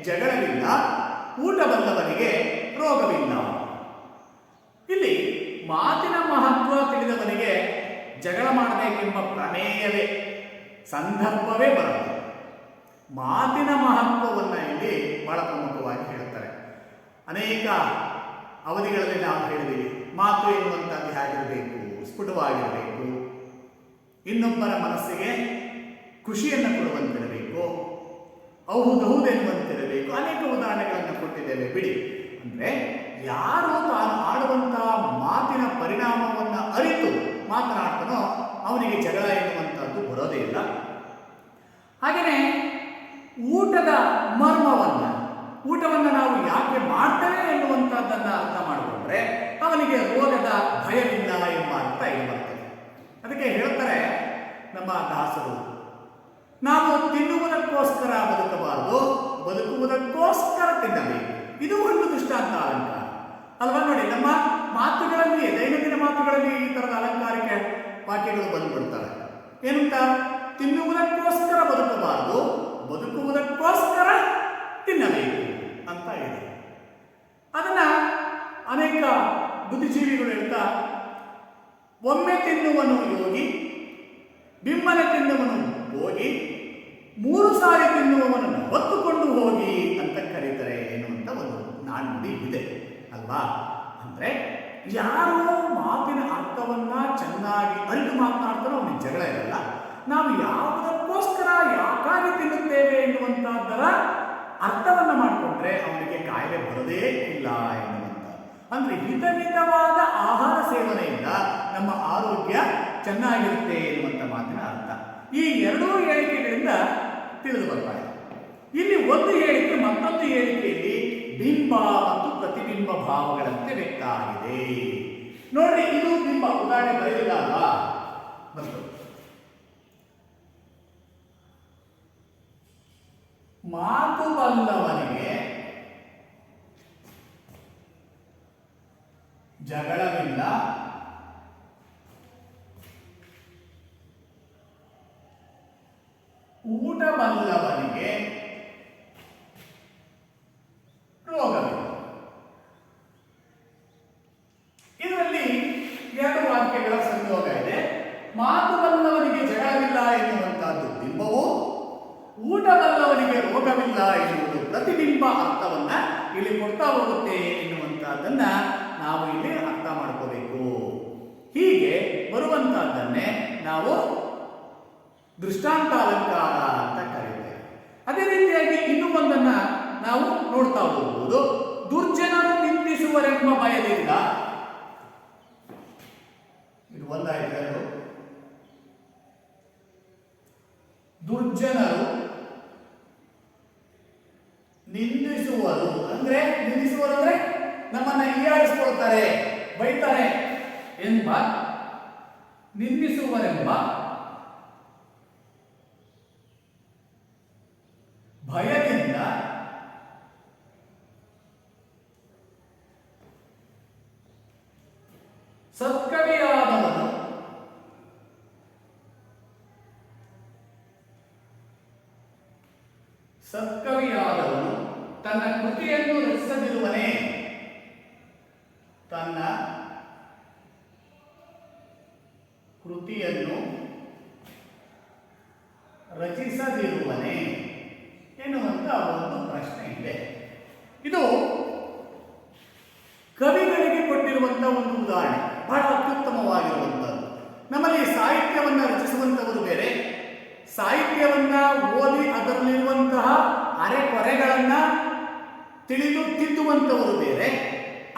ಜಗಳವಿಲ್ಲ, ಊಟ ಬಲ್ಲವನಿಗೆ ರೋಗವಿಲ್ಲ. ಇಲ್ಲಿ ಮಾತಿನ ಮಹತ್ವ ತಿಳಿದವನಿಗೆ ಜಗಳ ಮಾಡಬೇಕೆಂಬ ಪ್ರಮೇಯವೇ, ಸಂದರ್ಭವೇ ಬರಲ್ಲ. ಮಾತಿನ ಮಹತ್ವವನ್ನು ಇಲ್ಲಿ ಬಹಳ ಪ್ರಮುಖವಾಗಿ ಹೇಳುತ್ತಾರೆ. ಅನೇಕ ಅವಧಿಗಳಲ್ಲಿ ನಾವು ಹೇಳಿದ್ದೀವಿ, ಮಾತು ಎನ್ನುವಂಥದ್ದು ಹೇಗಿರಬೇಕು, ಸ್ಫುಟವಾಗಿರಬೇಕು, ಇನ್ನೊಬ್ಬರ ಮನಸ್ಸಿಗೆ ಖುಷಿಯನ್ನು ಕೊಡುವಂತಿರಬೇಕು, ಹೌದೆನ್ನುವಂತಿರಬೇಕು. ಅನೇಕ ಉದಾಹರಣೆಗಳನ್ನು ಕೊಟ್ಟಿದ್ದೇವೆ ಬಿಡಿ. ಅಂದರೆ ಯಾರು ತಾನು ಆಡುವಂತಹ ಮಾತಿನ ಪರಿಣಾಮವನ್ನು ಅರಿತು ಮಾತನಾಡ್ತಾನೋ ಅವನಿಗೆ ಜಗಳ ಎನ್ನುವಂಥದ್ದು ಬರೋದೇ ಇಲ್ಲ. ಹಾಗೆಯೇ ಊಟದ ಊಟವನ್ನು ನಾವು ಯಾಕೆ ಮಾಡ್ತೇವೆ ಎನ್ನುವಂಥದ್ದನ್ನು ಅರ್ಥ ಮಾಡಿಕೊಂಡ್ರೆ ಅವನಿಗೆ ರೋಗದ ಭಯವಿಲ್ಲ ಎಂಬ ಅರ್ಥ ಇಲ್ಲಿ ಬರ್ತದೆ. ಅದಕ್ಕೆ ಹೇಳ್ತಾರೆ ನಮ್ಮ ದಾಸರು, ನಾವು ತಿನ್ನುವುದಕ್ಕೋಸ್ಕರ ಬದುಕಬಾರದು, ಬದುಕುವುದಕ್ಕೋಸ್ಕರ ತಿನ್ನಬೇಕು. ಇದು ಒಂದು ದೃಷ್ಟಾಂತ ಅಲಂಕಾರ ಅಲ್ವಾ? ನೋಡಿ, ನಮ್ಮ ಮಾತುಗಳಲ್ಲಿ, ದೈನಂದಿನ ಮಾತುಗಳಲ್ಲಿ ಈ ತರದ ಅಲಂಕಾರಿಕ ವಾಕ್ಯಗಳು ಬಂದ್ಬಿಡ್ತಾರೆ. ಏನಂತ? ತಿನ್ನುವುದಕ್ಕೋಸ್ಕರ ಬದುಕಬಾರದು, ಬದುಕುವುದಕ್ಕೋಸ್ಕರ ತಿನ್ನಬೇಕು ಅಂತ ಇದೆ. ಅದನ್ನ ಅನೇಕ ಬುದ್ಧಿಜೀವಿಗಳು ಹೇಳ್ತಾ, ಒಮ್ಮೆ ತಿನ್ನುವನು ಯೋಗಿ, ಬಿಮ್ಮನೆ ತಿನ್ನುವನು ಹೋಗಿ, 3 ಸಾರಿ ತಿನ್ನುವವನನ್ನು ಹೊತ್ತುಕೊಂಡು ಹೋಗಿ ಅಂತ ಕರೀತಾರೆ ಎನ್ನುವಂಥ ಒಂದು ನಾಣ್ಣುಡಿ ಇದೆ ಅಲ್ವಾ? ಅಂದ್ರೆ ಯಾರು ಮಾತಿನ ಅರ್ಥವನ್ನ ಚೆನ್ನಾಗಿ ಅರಿತು ಮಾತನಾಡ್ತಾರೋ ಅವನಿಗೆ ಜಗಳ ಇರಲ್ಲ. ನಾವು ಯಾವುದಕ್ಕೋಸ್ಕರ ಯಾಕಾಗಿ ತಿನ್ನುತ್ತೇವೆ ಎನ್ನುವಂತಹದ್ದರ ಅರ್ಥವನ್ನ ಮಾಡಿಕೊಂಡ್ರೆ ಅವನಿಗೆ ಕಾಯಿಲೆ ಬರದೇ ಇಲ್ಲ ಎನ್ನುವಂಥ. ಅಂದ್ರೆ ಹಿತಮಿತವಾದ ಆಹಾರ ಸೇವನೆಯಿಂದ ನಮ್ಮ ಆರೋಗ್ಯ ಚೆನ್ನಾಗಿರುತ್ತೆ ಎನ್ನುವಂಥ ಮಾತಿನ ಅರ್ಥ ಈ ಎರಡೂ ಹೇಳಿಕೆಗಳಿಂದ ತಿಳಿದು ಬರ್ತಾರೆ. ಇಲ್ಲಿ ಒಂದು ಹೇಳಿಕೆ ಮತ್ತೊಂದು ಹೇಳಿಕೆಯಲ್ಲಿ ಬಿಂಬ ಮತ್ತು ಪ್ರತಿಬಿಂಬ ಭಾವಗಳಂತೆ ವ್ಯಕ್ತ ಆಗಿದೆ. ನೋಡ್ರಿ, ಇದು ಬಿಂಬ. ಉದಾಹರಣೆ ಬರೆದಿಲ್ಲ ಅಲ್ವಾ? ಬಂತು. ಮಾತು ಬಲ್ಲವನಿಗೆ ಜಗಳವಿಲ್ಲ, ಊಟ ಬಲ್ಲವನಿಗೆ ರೋಗವಿಲ್ಲ. ಇದರಲ್ಲಿ 2 ವಾಕ್ಯಗಳ ಸಂಯೋಗ ಇದೆ. ಮಾತು ಬಲ್ಲವನಿಗೆ ಜಗಳವಿಲ್ಲ ಎನ್ನುವಂತಹದ್ದು ಬಿಂಬವು, ಊಟ ಬಲ್ಲವನಿಗೆ ರೋಗವಿಲ್ಲ ಎನ್ನುವುದು ಪ್ರತಿಬಿಂಬ ಅರ್ಥವನ್ನ ಇಲ್ಲಿ ಕೊಡ್ತಾ ಹೋಗುತ್ತೆ ಎನ್ನುವಂತಹದ್ದನ್ನ ನಾವು ಇಲ್ಲಿ ಅರ್ಥ ಮಾಡ್ಕೋಬೇಕು. ಹೀಗೆ ಬರುವಂತಹದ್ದನ್ನೇ ನಾವು ದೃಷ್ಟಾಂತ ಅಲಂಕಾರ ಅಂತ ಕರೀತೇವೆ. ಅದೇ ರೀತಿಯಾಗಿ ಇನ್ನೂ ಒಂದನ್ನ ನಾವು ನೋಡ್ತಾ ಹೋಗುವುದು. ದುರ್ಜನರು ನಿಂದಿಸುವರೆಂಬ ಭಯದಿಂದ, ಇದು ಒಂದಾಯ್ತು. ಎರಡು, ದುರ್ಜನರು ನಿಂದಿಸುವರು ಅಂದ್ರೆ ನಮ್ಮನ್ನ ಹೀಯಾಳಿಸಿಕೊಳ್ತಾರೆ, ಬೈತಾರೆ ಎಂಬ, ನಿಂದಿಸುವರೆಂಬ ಭಯದಿಂದ ಸತ್ಕವಿಯಾದವನು ತನ್ನ ಕೃತಿಯನ್ನು ರಚಿಸದಿರುವನೇ, ತನ್ನ ಕೃತಿಯನ್ನು ರಚಿಸದಿರುವನೇ ಎನ್ನುವಂತ ಒಂದು ಪ್ರಶ್ನೆ ಇದೆ. ಇದು ಕವಿಗಳಿಗೆ ಕೊಟ್ಟಿರುವಂತಹ ಒಂದು ಉದಾಹರಣೆ, ಬಹಳ ಅತ್ಯುತ್ತಮವಾಗಿರುವಂಥದ್ದು. ನಮ್ಮಲ್ಲಿ ಸಾಹಿತ್ಯವನ್ನ ರಚಿಸುವಂಥವರು ಬೇರೆ, ಸಾಹಿತ್ಯವನ್ನ ಓದಿ ಅದರಲ್ಲಿರುವಂತಹ ಅರೆಕೊರೆಗಳನ್ನ ತಿಳಿದು ತಿದ್ದುವಂಥವರು ಬೇರೆ,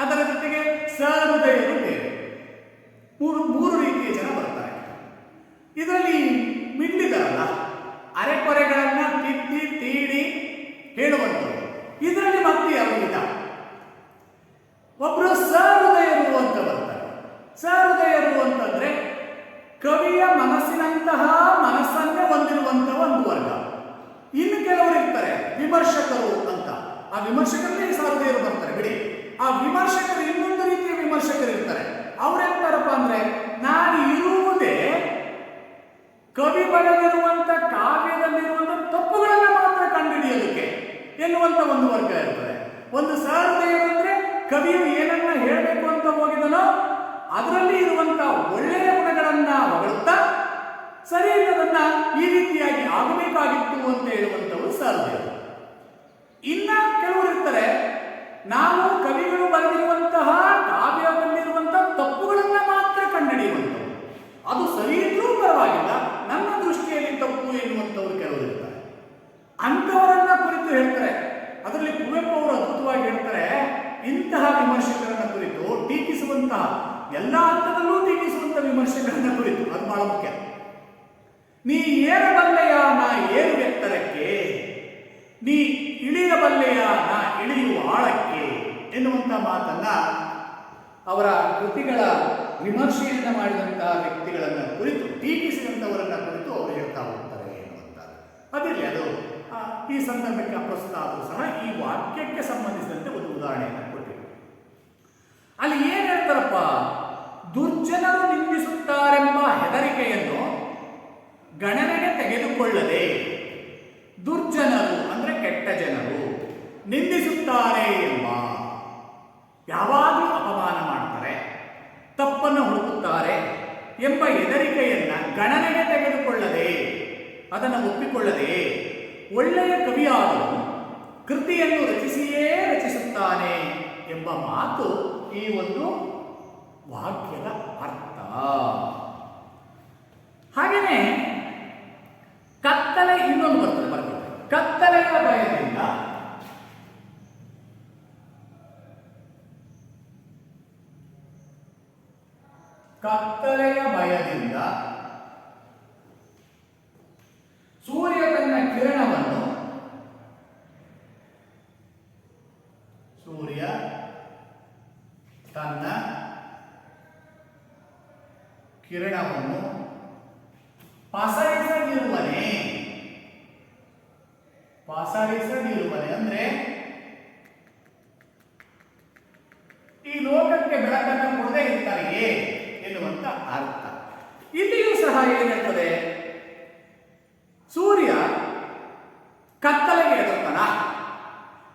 ಅದರ ಜೊತೆಗೆ ಸಹೃದಯರು ಬೇರೆ. ಮೂರು ರೀತಿಯ ಜನ ಬರ್ತಾರೆ. ಇದರಲ್ಲಿ ಮಿಡ್ಲಿದಾರಲ್ಲ, ಅರೆಕೊರೆಗಳನ್ನ ತಿದ್ದಿ ತೀಡಿ ಹೇಳುವಂಥವ್ರು, ಇದರಲ್ಲಿ ಮತ್ತೆ ಯಾವಿಲ್ಲ. ಒಬ್ಬರು ಸಹೃದಯರು ಅಂತ ಬರ್ತಾರೆ. ಸಹೃದಯರು ಅಂತಂದ್ರೆ ಕವಿಯ ಮನಸ್ಸಿನಂತಹ ಮನಸ್ಸನ್ನೇ ಹೊಂದಿರುವಂತಹ ಒಂದು ವರ್ಗ. ಇನ್ನು ಕೆಲವರು ಇರ್ತಾರೆ ವಿಮರ್ಶಕರು ಅಂತ. ಆ ವಿಮರ್ಶಕರಲ್ಲಿ ಸಹೃದಯರು ಬರ್ತಾರೆ ಬಿಡಿ. ಆ ವಿಮರ್ಶಕರು ಇನ್ನೊಂದು ರೀತಿಯ ವಿಮರ್ಶಕರು ಇರ್ತಾರೆ. ಅವ್ರೆಂತಾರಪ್ಪ ಅಂದ್ರೆ, ನಾನು ಇರುವುದೇ ಕವಿ ಬರೆದಿರುವಂತ ಕಾವ್ಯದಲ್ಲಿರುವಂತ ತಪ್ಪುಗಳನ್ನ ಮಾತ್ರ ಕಂಡುಹಿಡಿಯೋದಕ್ಕೆ ಎನ್ನುವಂತ ಒಂದು ವರ್ಗ ಇರ್ತದೆ. ಒಂದು ಸಹೃದಯರು ಅಂದ್ರೆ ಕವಿಯು ಏನನ್ನ ಹೇಳಬೇಕು ಅಂತ ಹೋಗಿದನೋ ಅದರಲ್ಲಿ ಇರುವಂತ ಒಳ್ಳೆಯ ಗುಣಗಳನ್ನ ಹೊಗಳುತ್ತಾ ಸರಿ ಇಲ್ಲದನ್ನ ಈ ರೀತಿಯಾಗಿ ಆಗಬೇಕಾಗಿತ್ತು ಅಂತ ಹೇಳುವಂಥವರು ಸಹೃದಯರು. ಇನ್ನ ಕೆಲವರು ಇರ್ತಾರೆ, ನಾವು ಕವಿಗಳು ಬರೆದಿರುವಂತಹ ಕಾವ್ಯದಲ್ಲಿರುವಂತಹ ತಪ್ಪುಗಳನ್ನ ಮಾತ್ರ ಕಂಡುಹಿಡಿಯುವಂಥವ್ರು. ಅದು ಸರಿ ಇದ್ರೂ ಪರವಾಗಿಲ್ಲ, ನನ್ನ ದೃಷ್ಟಿಯಲ್ಲಿ ತಪ್ಪು ಎನ್ನುವಂಥವ್ರು ಕೆಲವರು ಇರ್ತಾರೆ. ಅಂಥವರನ್ನ ಕುರಿತು ಹೇಳ್ತಾರೆ. ಅದರಲ್ಲಿ ಕುವೆಂಪು ಅವರು ಅದ್ಭುತವಾಗಿ ಹೇಳ್ತಾರೆ, ಇಂತಹ ವಿಮರ್ಶಕರನ್ನ ಕುರಿತು ಟೀಕಿಸುವಂತಹ, ಎಲ್ಲ ಹಂತದಲ್ಲೂ ಟೀಕಿಸುವಂತಹ ವಿಮರ್ಶಕರನ್ನ ಕುರಿತು, ಅದು ಬಹಳ ಮುಖ್ಯ. ನೀ ಏರಬಲ್ಲೆಯ ನಾ ಏರು ಎತ್ತರಕ್ಕೆ, ನೀ ಇಳಿಯಬಲ್ಲೆಯ ನಾ ಇಳಿಯುವ ಆಳಕ್ಕೆ ಎನ್ನುವಂತ ಮಾತನ್ನ ಅವರ ಕೃತಿಗಳ ವಿಮರ್ಶೆಯನ್ನ ಮಾಡಿದಂತಹ ವ್ಯಕ್ತಿಗಳನ್ನ ಕುರಿತು, ಟೀಕಿಸಿದಂಥವರನ್ನ ಕುರಿತು ಅವರು ಹೇಳ್ತಾ ಹೋಗ್ತಾರೆ ಎನ್ನುವಂಥದ್ದು. ಅದಿರಲಿ, ಅದು ಈ ಸಂದರ್ಭಕ್ಕೆ ಪ್ರಸ್ತುತ ಆದರೂ ಸಹ ಈ ವಾಕ್ಯಕ್ಕೆ ಸಂಬಂಧಿಸಿದಂತೆ ಒಂದು ಉದಾಹರಣೆಯನ್ನು ಕೊಟ್ಟಿದೆ. ಅಲ್ಲಿ ಏನ್ ಹೇಳ್ತಾರಪ್ಪ, ದುರ್ಜನರು ನಿಂದಿಸುತ್ತಾರೆಂಬ ಹೆದರಿಕೆಯನ್ನು ಗಣನೆಗೆ ತೆಗೆದುಕೊಳ್ಳದೆ, ದುರ್ಜನರು ಅಂದ್ರೆ ಕೆಟ್ಟ ಜನರು, ನಿಂದಿಸುತ್ತಾರೆ ಎಂಬ, ಯಾವಾಗಲೂ ಅಪಮಾನ ಮಾಡ್ತಾರೆ, ತಪ್ಪನ್ನು ಹುಡುಕುತ್ತಾರೆ ಎಂಬ ಹೆದರಿಕೆಯನ್ನ ಗಣನೆಗೆ ತೆಗೆದುಕೊಳ್ಳದೆ, ಅದನ್ನು ಒಪ್ಪಿಕೊಳ್ಳದೆ, ಒಳ್ಳೆಯ ಕವಿಯಾದನು ಕೃತಿಯನ್ನು ರಚಿಸಿಯೇ ರಚಿಸುತ್ತಾನೆ ಎಂಬ ಮಾತು ಈ ಒಂದು ವಾಕ್ಯದ ಅರ್ಥ. ಹಾಗೆಯೇ ಕತ್ತಲೆ ಇನ್ನೊಂದು ಬರ್ತದೆ. ಕತ್ತಲೆಯ ಭಯದಿಂದ ಸೂರ್ಯ ತನ್ನ ಕಿರಣವನ್ನು ಪಸರಿಸದಿರುವನೆ ಅಂದ್ರೆ ಈ ಲೋಕಕ್ಕೆ ಬೆಳಕನ್ನು ಕೊಡದೇ ಇರ್ತಾರೆಯೇ ಎನ್ನುವಂತ ಅರ್ಥ. ಇಲ್ಲಿಯೂ ಸಹ ಏನಿರ್ತದೆ, ಸೂರ್ಯ ಕತ್ತಲೆಗೆ ಎದುರ್ತಾನ.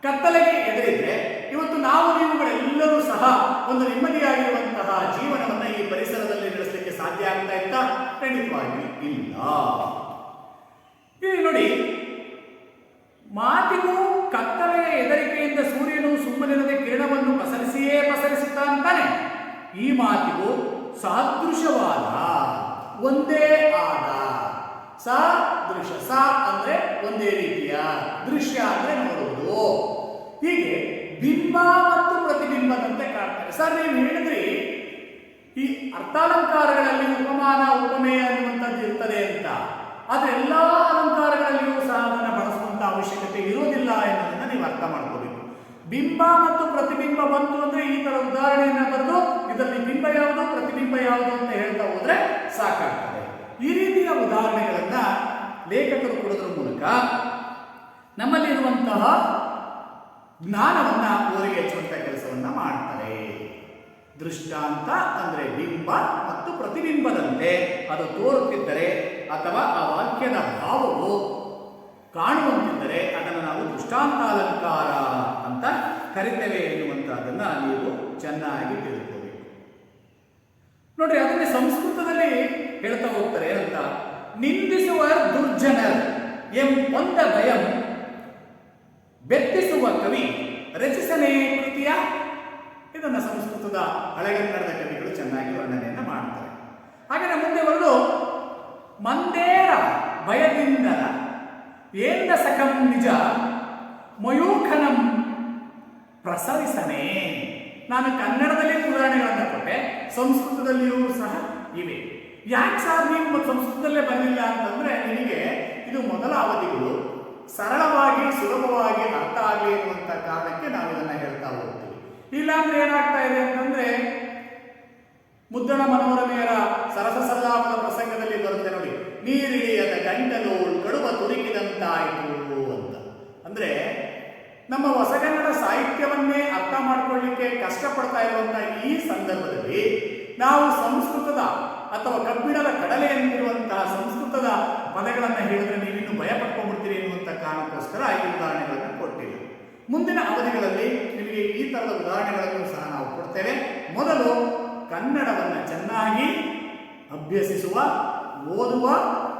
ಕತ್ತಲೆಗೆ ಎದುರಿದ್ರೆ ಇವತ್ತು ನಾವು ನೀವುಗಳೆಲ್ಲರೂ ಸಹ ಒಂದು ನೆಮ್ಮದಿಯಾಗಿರುವಂತಹ ಜೀವನವನ್ನ ಈ ಪರಿಸರದಲ್ಲಿ ನಡೆಸಲಿಕ್ಕೆ ಸಾಧ್ಯ ಆಗ್ತಾ ಇತ್ತಾ? ಖಂಡಿತವಾಗಿ ಇಲ್ಲ. ಇಲ್ಲಿ ನೋಡಿ, ಮಾತಿಗೂ ಕತ್ತಲೆಯ ಹೆದರಿಕೆಯಿಂದ ಸೂರ್ಯನು ಸುಮ್ಮನಿರದೆ ಕಿರಣವನ್ನು ಪಸರಿಸುತ್ತಾ ಅಂತಾನೆ. ಈ ಮಾತಿಗೂ ಸದೃಶವಾದ, ಒಂದೇ ಆದ, ಸದೃಶ, ಸ ಅಂದ್ರೆ ಒಂದೇ ರೀತಿಯ, ದೃಶ್ಯ ಅಂದ್ರೆ ನೋಡುವುದು, ಸರ್ ನೀವು ಹೇಳಿದ್ರಿ ಈ ಅರ್ಥಾಲಂಕಾರಗಳಲ್ಲಿ ಉಪಮಾನ ಉಪಮೇಯ ಅನ್ನುವಂಥದ್ದು ಇರ್ತದೆ ಅಂತ, ಆದ್ರೆ ಎಲ್ಲಾ ಅಲಂಕಾರಗಳಲ್ಲಿಯೂ ಸಹ ಅದನ್ನು ಬಳಸುವಂತ ಅವಶ್ಯಕತೆ ಇರುವುದಿಲ್ಲ ಎನ್ನುವುದನ್ನು ನೀವು ಅರ್ಥ ಮಾಡ್ಕೋಬೇಕು. ಬಿಂಬ ಮತ್ತು ಪ್ರತಿಬಿಂಬ ಬಂತು ಅಂದ್ರೆ ಈ ತರ ಉದಾಹರಣೆಯನ್ನ ಬರೆದು ಇದರಲ್ಲಿ ಬಿಂಬ ಯಾವುದು ಪ್ರತಿಬಿಂಬ ಯಾವುದು ಅಂತ ಹೇಳ್ತಾ ಹೋದ್ರೆ ಸಾಕಾಗ್ತದೆ. ಈ ರೀತಿಯ ಉದಾಹರಣೆಗಳನ್ನ ಲೇಖಕರು ಕೊಡೋದ್ರ ಮೂಲಕ ನಮ್ಮಲ್ಲಿರುವಂತಹ ಜ್ಞಾನವನ್ನ ಊರಿಗೆ ಹೆಚ್ಚುವಂತ ಕೆಲಸವನ್ನ ಮಾಡ್ತಾರೆ. ದೃಷ್ಟಾಂತ ಅಂದ್ರೆ ಬಿಂಬ ಮತ್ತು ಪ್ರತಿಬಿಂಬದಂತೆ ಅದು ತೋರುತ್ತಿದ್ದರೆ ಅಥವಾ ಆ ವಾಕ್ಯದ ಭಾವವು ಕಾಣುವಂತಿದ್ದರೆ ಅದನ್ನು ನಾವು ದೃಷ್ಟಾಂತಾಲಂಕಾರ ಅಂತ ಕರಿತೇವೆ ಎನ್ನುವಂತಹದನ್ನ ನೀವು ಚೆನ್ನಾಗಿ ತಿಳ್ಕೋಬೇಕು. ನೋಡ್ರಿ, ಅದನ್ನೇ ಸಂಸ್ಕೃತದಲ್ಲಿ ಹೇಳ್ತಾ ಹೋಗ್ತಾರೆ ಏನಂತ, ನಿಂದಿಸುವ ದುರ್ಜನರ್ ಒಂದ ಭಯಂ ಬೆತ್ತಿಸುವ ಕವಿ ರಚಿಸನೇ ಕೃತಿಯ. ಇದನ್ನ ಸಂಸ್ಕೃತದ ಹಳೆಗನ್ನಡದ ಕವಿಗಳು ಚೆನ್ನಾಗಿ ವರ್ಣನೆಯನ್ನು ಮಾಡ್ತಾರೆ. ಹಾಗೆ ಮುಂದೆ ಬರೆದು ಮಂದೇರ ಭಯದಿಂದ ಏಂದ ಸಕಂ ನಿಜ ಮಯೂಖನಂ ಪ್ರಸರಿಸನೆ. ನಾನು ಕನ್ನಡದಲ್ಲಿ ಉದಾಹರಣೆಗಳನ್ನು ಕೊಟ್ಟೆ, ಸಂಸ್ಕೃತದಲ್ಲಿಯೂ ಸಹ ಇವೆ. ಯಾಕೆ ಸರ್ ನೀವು ಸಂಸ್ಕೃತದಲ್ಲೇ ಬರಲಿಲ್ಲ ಅಂತಂದ್ರೆ ನಿಮಗೆ ಇದು ಮೊದಲ ಅವಧಿಗಳು ಸರಳವಾಗಿ ಸುಲಭವಾಗಿ ಅರ್ಥ ಆಗಲಿ ಎನ್ನುವಂಥ ಕಾರಣಕ್ಕೆ ನಾವು ಇದನ್ನ ಹೇಳ್ತಾ ಹೋಗ್ತೀವಿ. ಇಲ್ಲಾಂದ್ರೆ ಏನಾಗ್ತಾ ಇದೆ ಅಂತಂದ್ರೆ ಮುದ್ದಣ ಮನೋರಮೆಯರ ಸರಸ ಸಲ್ಲಾಪದ ಪ್ರಸಂಗದಲ್ಲಿ ಬರುತ್ತೆ ನೋಡಿ, ನೀರಿಳಿಯದ ಗಂಟಲು ಕಡುವ ತುರುಕಿದಂತಾಯಿತು ಅಂತ. ಅಂದ್ರೆ ನಮ್ಮ ಹೊಸಗನ್ನಡ ಸಾಹಿತ್ಯವನ್ನೇ ಅರ್ಥ ಮಾಡ್ಕೊಳ್ಳಿಕ್ಕೆ ಕಷ್ಟಪಡ್ತಾ ಇರುವಂತಹ ಈ ಸಂದರ್ಭದಲ್ಲಿ ನಾವು ಸಂಸ್ಕೃತದ ಅಥವಾ ಕಬ್ಬಿಣದ ಕಡಲೆ ಎಂದಿರುವಂತಹ ಸಂಸ್ಕೃತದ ಪದಗಳನ್ನು ಹೇಳಿದ್ರೆ ನೀವಿನ್ನು ಭಯ ಪಡ್ಕೊಂಡ್ಬಿಡ್ತೀರಿ ಎನ್ನುವಂಥ ಕಾರಣಕ್ಕೋಸ್ಕರ ಈ ಉದಾಹರಣೆಗಳನ್ನು ಕೊಟ್ಟಿಲ್ಲ. ಮುಂದಿನ ಅವಧಿಗಳಲ್ಲಿ ನಿಮಗೆ ಈ ತರದ ಉದಾಹರಣೆಗಳನ್ನು ಸಹ ನಾವು ಕೊಡ್ತೇವೆ. ಮೊದಲು ಕನ್ನಡವನ್ನು ಚೆನ್ನಾಗಿ ಅಭ್ಯಸಿಸುವ, ಓದುವ,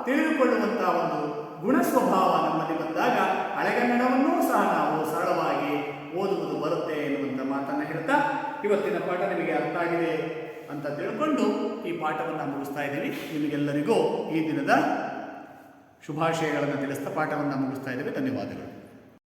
ತಿಳಿದುಕೊಳ್ಳುವಂತಹ ಒಂದು ಗುಣ ಸ್ವಭಾವ ನಮ್ಮಲ್ಲಿ ಬಂದಾಗ ಹಳೆಗನ್ನಡವನ್ನೂ ಸಹ ನಾವು ಸರಳವಾಗಿ ಓದುವುದು ಬರುತ್ತೆ ಎನ್ನುವಂಥ ಮಾತನ್ನು ಹೇಳ್ತಾ ಇವತ್ತಿನ ಪಾಠ ನಿಮಗೆ ಅರ್ಥ ಆಗಿದೆ ಅಂತ ತಿಳ್ಕೊಂಡು ಈ ಪಾಠವನ್ನು ಮುಗಿಸ್ತಾ ಇದ್ದೀವಿ. ನಿಮಗೆಲ್ಲರಿಗೂ ಈ ದಿನದ ಶುಭಾಶಯಗಳನ್ನು ತಿಳಿಸ್ತಾ ಪಾಠವನ್ನು ಮುಗಿಸ್ತಾ ಇದ್ದೇವೆ. ಧನ್ಯವಾದಗಳು.